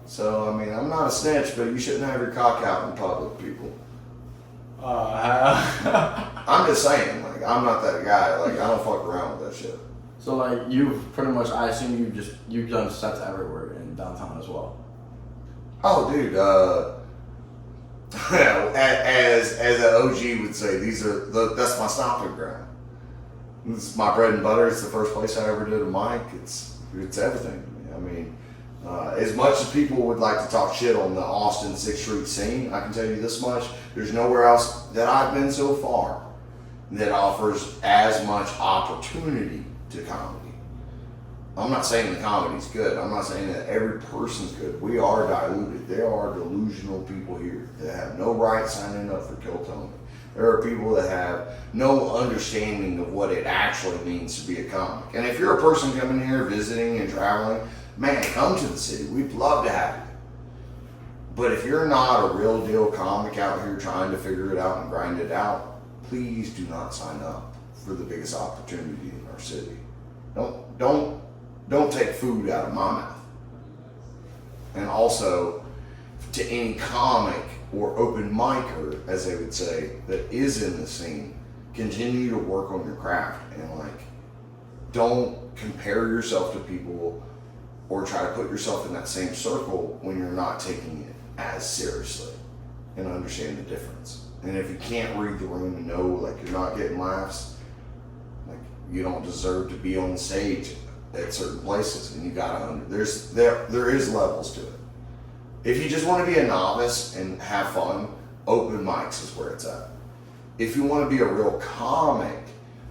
So, I mean, I'm not a snitch, but you shouldn't have your cock out in public, people. I'm just saying, like, I'm not that guy. Like, I don't fuck around with that shit. So, like, you've pretty much, I assume you've done sets everywhere in downtown as well. Oh, dude, as an OG would say, that's my stomping ground. This is my bread and butter. It's the first place I ever did a mic. It's everything to me. I mean, as much as people would like to talk shit on the Austin 6th Street scene, I can tell you this much: there's nowhere else that I've been so far that offers as much opportunity to comedy. I'm not saying the comedy's good. I'm not saying that every person's good. We are diluted. There are delusional people here that have no right signing up for Kill Tony. There are people that have no understanding of what it actually means to be a comic. And if you're a person coming here visiting and traveling, man, come to the city. We'd love to have you. But if you're not a real deal comic out here trying to figure it out and grind it out, please do not sign up for the biggest opportunity in our city. Don't take food out of my mouth. And also, to any comic or open micer, as they would say, that is in the scene, continue to work on your craft and don't compare yourself to people or try to put yourself in that same circle when you're not taking it as seriously, and understand the difference. And if you can't read the room and know you're not getting laughs, you don't deserve to be on the stage at certain places, and you gotta there is levels to it. If you just want to be a novice and have fun, open mics is where it's at. If you want to be a real comic,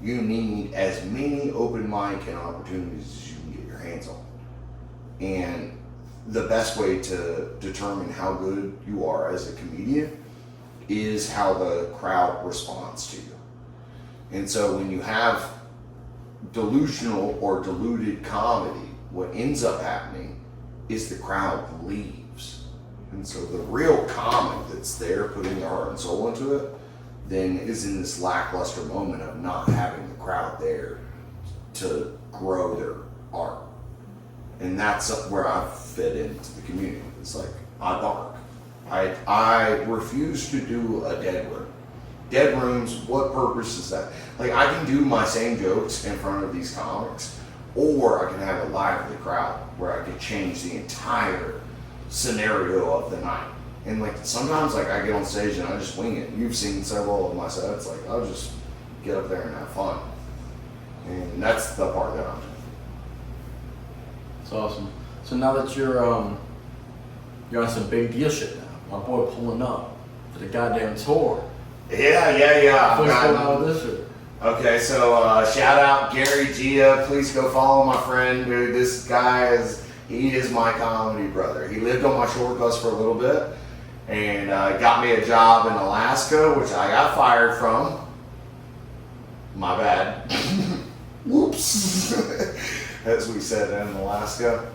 you need as many open mic and opportunities as you can get your hands on. And the best way to determine how good you are as a comedian is how the crowd responds to you. And so when you have delusional or deluded comedy, what ends up happening is the crowd leaves. And so the real comic that's there putting their heart and soul into it then is in this lackluster moment of not having the crowd there to grow their art. And that's where I fit into the community. It's like, I bark. I refuse to do a dead room. Dead rooms, what purpose is that? I can do my same jokes in front of these comics, or I can have a lively crowd where I can change the entire scenario of the night. And sometimes I get on stage and I just wing it. You've seen several of my sets. I'll just get up there and have fun. And that's the part that I'm doing. It's awesome. So now that you're on some big deal shit now, my boy pulling up. to the goddamn tour. Yeah. What's I've going gotten- on with this shit? Okay, so shout out Gary Gia. Please go follow my friend, dude. This guy he is my comedy brother. He lived on my short bus for a little bit and got me a job in Alaska, which I got fired from. My bad. Whoops. As we said in Alaska.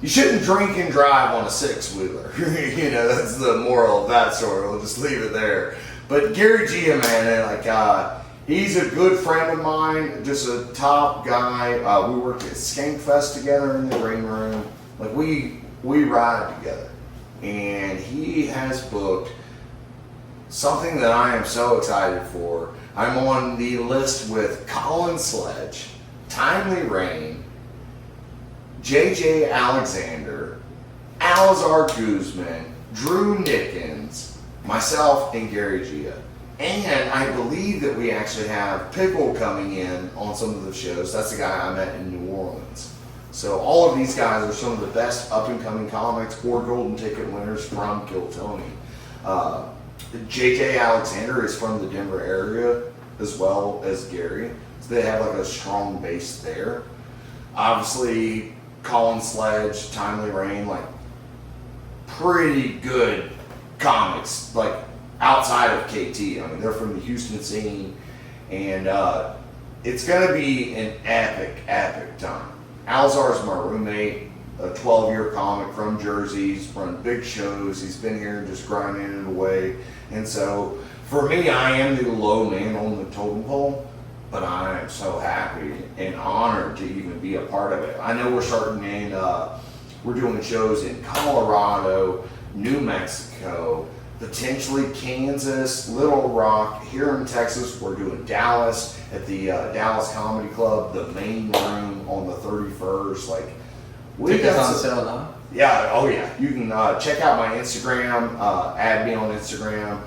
You shouldn't drink and drive on a six-wheeler. You know, that's the moral of that story. We'll just leave it there. But Gary Gia, man, he's a good friend of mine, just a top guy. We worked at Skankfest together in the green room. Like, we ride together. And he has booked something that I am so excited for. I'm on the list with Colin Sledge, Timely Rain, JJ Alexander, Alizar Guzman, Drew Nickens, myself, and Gary Gia. And I believe that we actually have Pickle coming in on some of the shows. That's the guy I met in New Orleans. So all of these guys are some of the best up-and-coming comics or golden ticket winners from Kiltony. JJ Alexander is from the Denver area as well as Gary. So they have like a strong base there. Obviously, Colin Sledge, Timely Rain, like pretty good comics, like outside of KT. I mean, they're from the Houston scene, and it's gonna be an epic time. Alzar's my roommate, a 12-year comic from Jersey. He's run big shows. He's been here just grinding it away. And so for me, I am the low man on the totem pole, but I am so happy and honored to even be a part of it. I know we're starting in, we're doing shows in Colorado, New Mexico, potentially Kansas, Little Rock. Here in Texas, we're doing Dallas at the Dallas Comedy Club, the main room on the 31st. Like, we Tickets got on some- sale now? Yeah, oh yeah. You can check out my Instagram, add me on Instagram,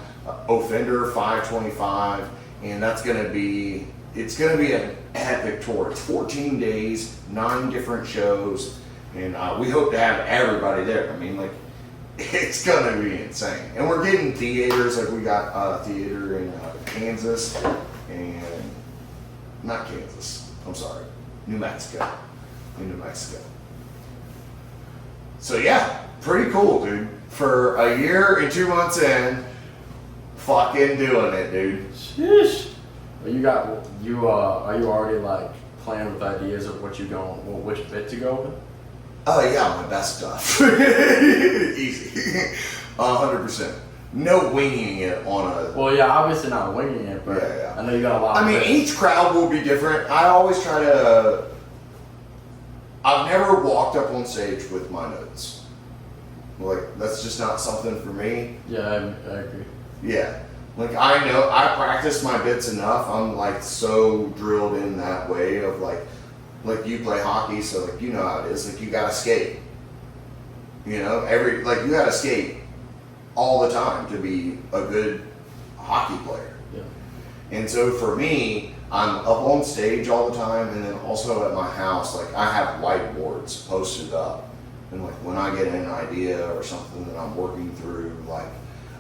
Offender525, and it's gonna be an epic tour. It's 14 days, 9 different shows, and we hope to have everybody there. I mean, like, it's gonna be insane. And we're getting theaters, like we got a theater in Kansas, and not Kansas, I'm sorry, New Mexico. In New Mexico. So yeah, pretty cool, dude. For a year and 2 months in, fucking doing it, dude. Sheesh. Well, are you already like playing with ideas of which bit to go with? Oh yeah, my best stuff. Easy. 100%. No winging it on a... Well, yeah, obviously not winging it, but Yeah. I know you got a lot. I of mean, bits. each crowd will be different. I always try to... I've never walked up on stage with my notes. Like, that's just not something for me. Yeah, I agree. Yeah. Like, I know, I practice my bits enough. I'm, like, so drilled in that way of, like you play hockey, so, like, you know how it is. Like, you gotta skate. You know? You gotta skate all the time to be a good hockey player. Yeah. And so, for me, I'm up on stage all the time, and then also at my house, like, I have whiteboards posted up. And, like, when I get an idea or something that I'm working through, like,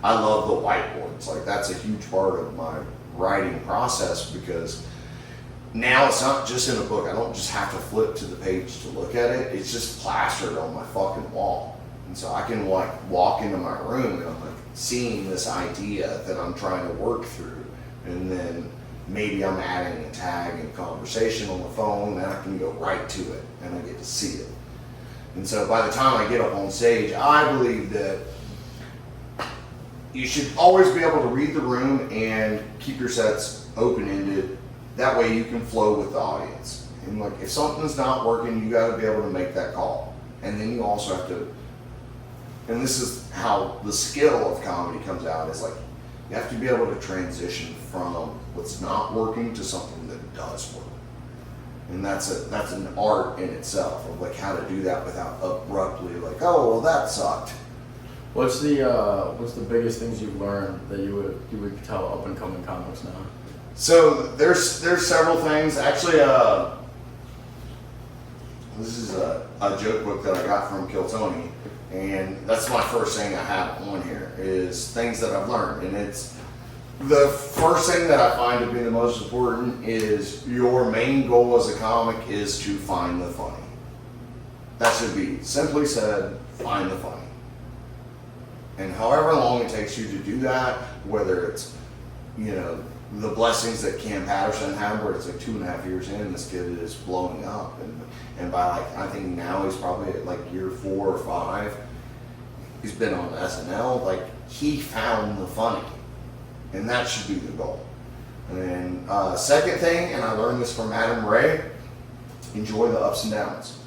I love the whiteboards. Like, that's a huge part of my writing process, because now it's not just in a book. I don't just have to flip to the page to look at it. It's just plastered on my fucking wall. And so I can, like, walk into my room and I'm, like, seeing this idea that I'm trying to work through. And then maybe I'm adding a tag and conversation on the phone, and I can go right to it and I get to see it. And so by the time I get up on stage, I believe that you should always be able to read the room and keep your sets open-ended. That way you can flow with the audience. And like, if something's not working, you gotta be able to make that call. And then you also have to, and this is how the skill of comedy comes out, is like, you have to be able to transition from what's not working to something that does work. And that's an art in itself, of like how to do that without abruptly like, oh, well, that sucked. What's the biggest things you've learned that you would tell up and coming comics now? So there's several things. Actually, this is a joke book that I got from Kiltony, And that's my first thing I have on here is things that I've learned. And it's the first thing that I find to be the most important is your main goal as a comic is to find the funny. That should be simply said, find the funny. And however long it takes you to do that, whether it's, you know, the blessings that Cam Patterson had where it's like 2.5 years in, this kid is blowing up. And by like, I think now he's probably at like year 4 or 5. He's been on SNL. Like, he found the funny. And that should be the goal. And then second thing, and I learned this from Adam Ray, enjoy the ups and downs.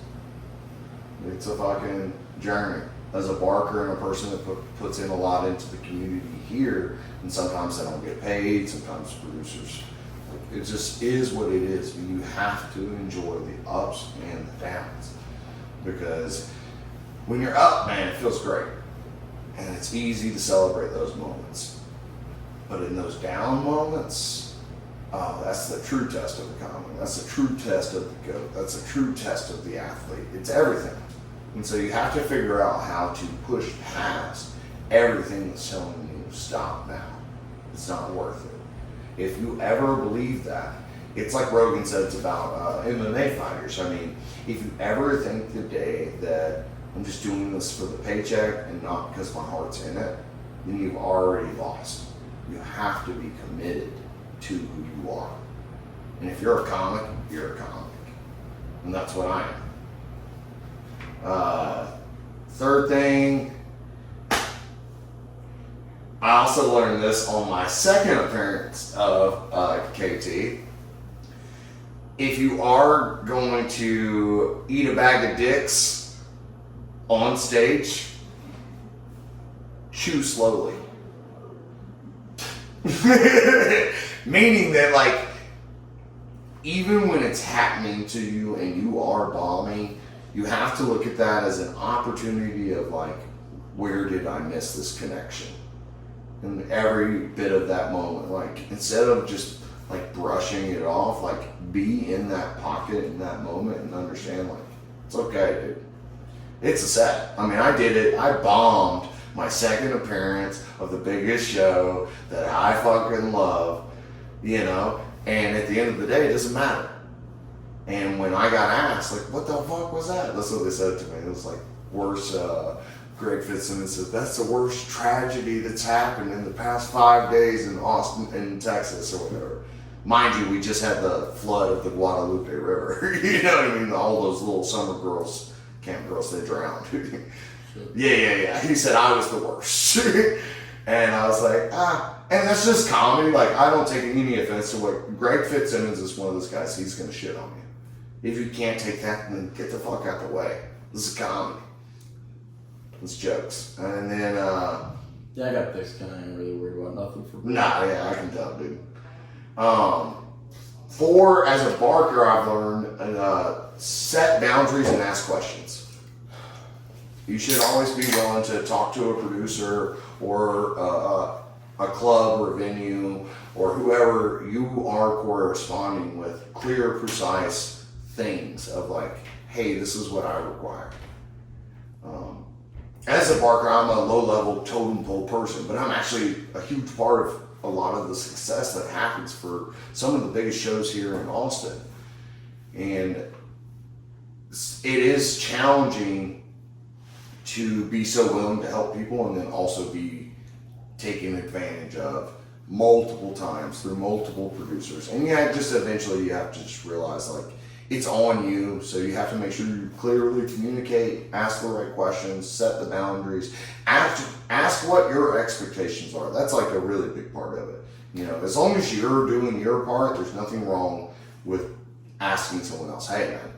It's a fucking journey. As a barker and a person that puts in a lot into the community here, and sometimes they don't get paid, sometimes producers, it just is what it is. But you have to enjoy the ups and the downs, because when you're up, man, it feels great, and it's easy to celebrate those moments. But in those down moments, oh, that's the true test of the comic. That's the true test of the GOAT. That's the true test of the athlete. It's everything. And so you have to figure out how to push past everything that's telling you, stop now. It's not worth it. If you ever believe that, it's like Rogan says about MMA fighters. I mean, if you ever think the day that I'm just doing this for the paycheck and not because my heart's in it, then you've already lost. You have to be committed to who you are. And if you're a comic, you're a comic. And that's what I am. Third thing, I also learned this on my second appearance of KT. If you are going to eat a bag of dicks on stage, chew slowly. Meaning that, like, even when it's happening to you and you are bombing, you have to look at that as an opportunity of, like, where did I miss this connection? And every bit of that moment, like, instead of just, like, brushing it off, like, be in that pocket in that moment and understand, like, it's okay, dude. It's a set. I mean, I did it. I bombed my second appearance of the biggest show that I fucking love, you know, and at the end of the day, it doesn't matter. And when I got asked, like, what the fuck was that? That's what they said to me. It was like, worst, Greg Fitzsimmons said, that's the worst tragedy that's happened in the past 5 days in Austin, in Texas, or whatever. Mind you, we just had the flood of the Guadalupe River. You know what I mean? All those little summer girls, camp girls, they drowned. Yeah. He said I was the worst. And I was like, and that's just comedy. Like, I don't take any offense to what Greg Fitzsimmons is. One of those guys, he's gonna shit on you. If you can't take that, then get the fuck out the way. This is comedy. It's jokes. And then yeah, I got thick skin. I ain't really worried about nothing for yeah, I can tell, dude. 4, as a barker, I've learned set boundaries and ask questions. You should always be willing to talk to a producer or a club or venue or whoever you are corresponding with. Clear, precise things of, like, hey, this is what I require. As a barker, I'm a low-level totem pole person, but I'm actually a huge part of a lot of the success that happens for some of the biggest shows here in Austin. And it is challenging to be so willing to help people and then also be taken advantage of multiple times through multiple producers. And yeah, just eventually you have to just realize, like, it's on you, so you have to make sure you clearly communicate, ask the right questions, set the boundaries, ask what your expectations are. That's like a really big part of it. You know, as long as you're doing your part, there's nothing wrong with asking someone else, hey man.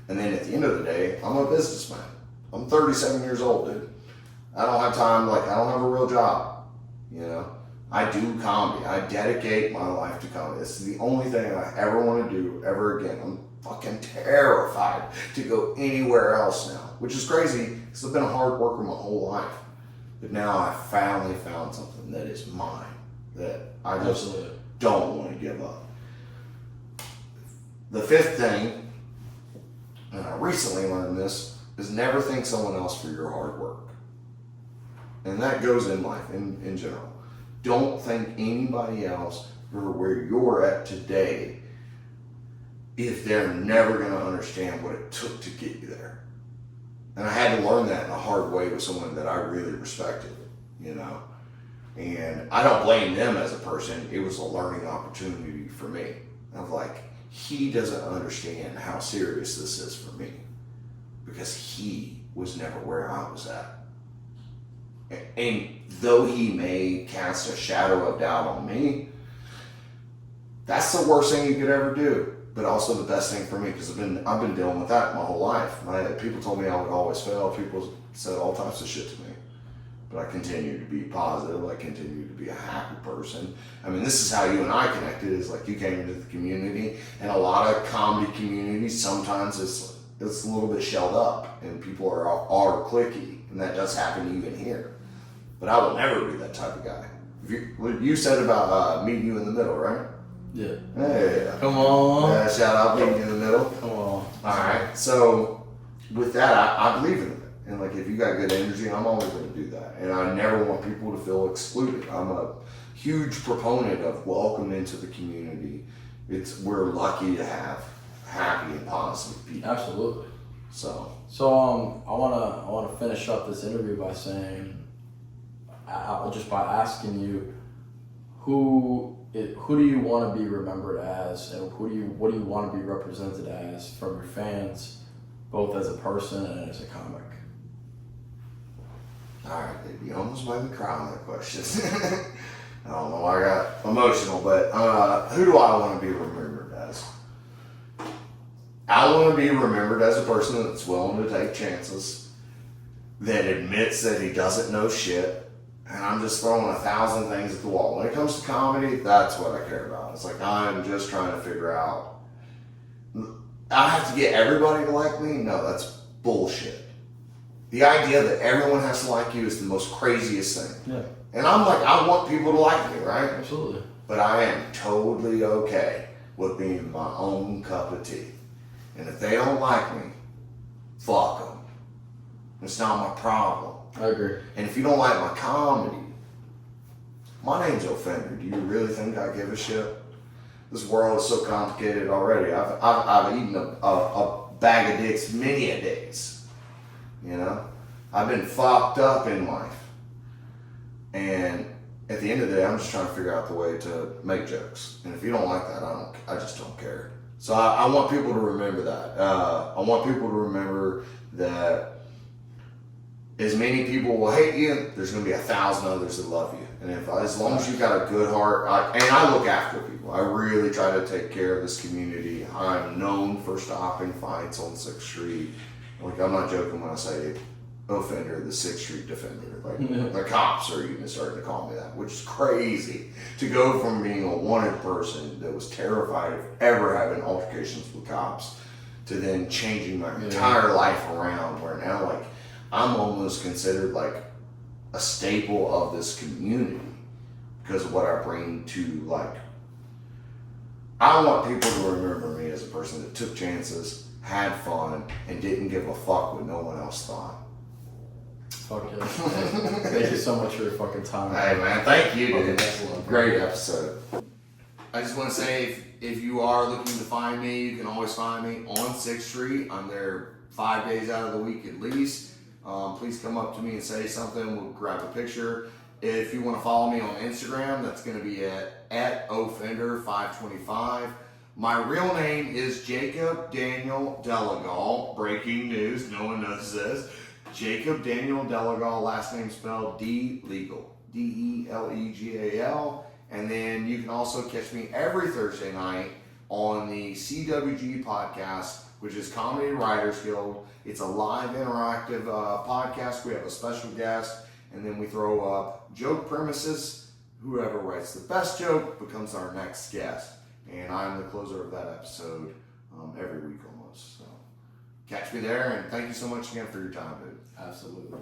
And then at the end of the day, I'm a businessman. I'm 37 years old, dude. I don't have time, like, I don't have a real job, you know? I do comedy. I dedicate my life to comedy. It's the only thing I ever want to do ever again. I'm fucking terrified to go anywhere else now, which is crazy because I've been a hard worker my whole life. But now I finally found something that is mine, that I just don't want to give up. The 5th thing, and I recently learned this, is never thank someone else for your hard work. and that goes in life in general. Don't thank anybody else for where you're at today if they're never going to understand what it took to get you there. And I had to learn that in a hard way with someone that I really respected, you know. And I don't blame them as a person. It was a learning opportunity for me. Of like, he doesn't understand how serious this is for me because he was never where I was at. And though he may cast a shadow of doubt on me, that's the worst thing you could ever do. But also the best thing for me, because I've been dealing with that my whole life. People told me I would always fail. People said all types of shit to me. But I continue to be positive. I continue to be a happy person. I mean, this is how you and I connected, is like you came into the community, and a lot of comedy communities, sometimes it's a little bit shelled up, and people are cliquey, and that does happen even here. But I will never be that type of guy. What you said about meeting you in the middle, right? Yeah. Hey. Come on. Yeah, shout out meeting you in the middle. Come on. All right. So with that, I believe in it. And like, if you got good energy, I'm always going to do that. And I never want people to feel excluded. I'm a huge proponent of welcome into the community. We're lucky to have happy and positive people. Absolutely. So I wanna finish up this interview by saying, just by asking you, who do you want to be remembered as, and what do you want to be represented as from your fans, both as a person and as a comic? all right, baby, you almost made me cry on that question. I don't know why I got emotional, but who do I want to be remembered as? I want to be remembered as a person that's willing to take chances, that admits that he doesn't know shit, and I'm just throwing 1,000 things at the wall. When it comes to comedy, that's what I care about. It's like, I'm just trying to figure out, I have to get everybody to like me? No, that's bullshit. The idea that everyone has to like you is the most craziest thing. Yeah. And I'm like, I want people to like me, right? Absolutely. But I am totally okay with being my own cup of tea. And if they don't like me, fuck them. It's not my problem. I agree. And if you don't like my comedy, my name's Offender. Do you really think I give a shit? This world is so complicated already. I've eaten a bag of dicks many a days. You know? I've been fucked up in life. And at the end of the day, I'm just trying to figure out the way to make jokes. And if you don't like that, I just don't care. So I want people to remember that. I want people to remember that as many people will hate you, there's going to be 1,000 others that love you. And as long as you've got a good heart, I look after people. I really try to take care of this community. I'm known for stopping fights on 6th Street. Like, I'm not joking when I say Offender, the 6th Street Defender. Like, the cops are even starting to call me that, which is crazy. To go from being a wanted person that was terrified of ever having altercations with cops to then changing my entire life around, where now, like, I'm almost considered like a staple of this community because of what I bring to, like, I want people to remember me as a person that took chances, had fun, and didn't give a fuck what no one else thought. Fuck yeah. Thank you so much for your fucking time. Hey man, thank you, dude. Excellent. Great episode. I just want to say, if you are looking to find me, you can always find me on 6th Street. I'm there 5 days out of the week at least. Please come up to me and say something. We'll grab a picture. If you want to follow me on Instagram, that's going to be at Offender525. My real name is Jacob Daniel Delegal. Breaking news, no one knows this. Jacob Daniel Delegal, last name spelled D-Legal. D-E-L-E-G-A-L. And then you can also catch me every Thursday night on the CWG podcast, which is Comedy Writers Guild. It's a live interactive podcast. We have a special guest, and then we throw up joke premises. Whoever writes the best joke becomes our next guest. And I'm the closer of that episode every week almost. So catch me there, and thank you so much again for your time, dude. Absolutely, bro.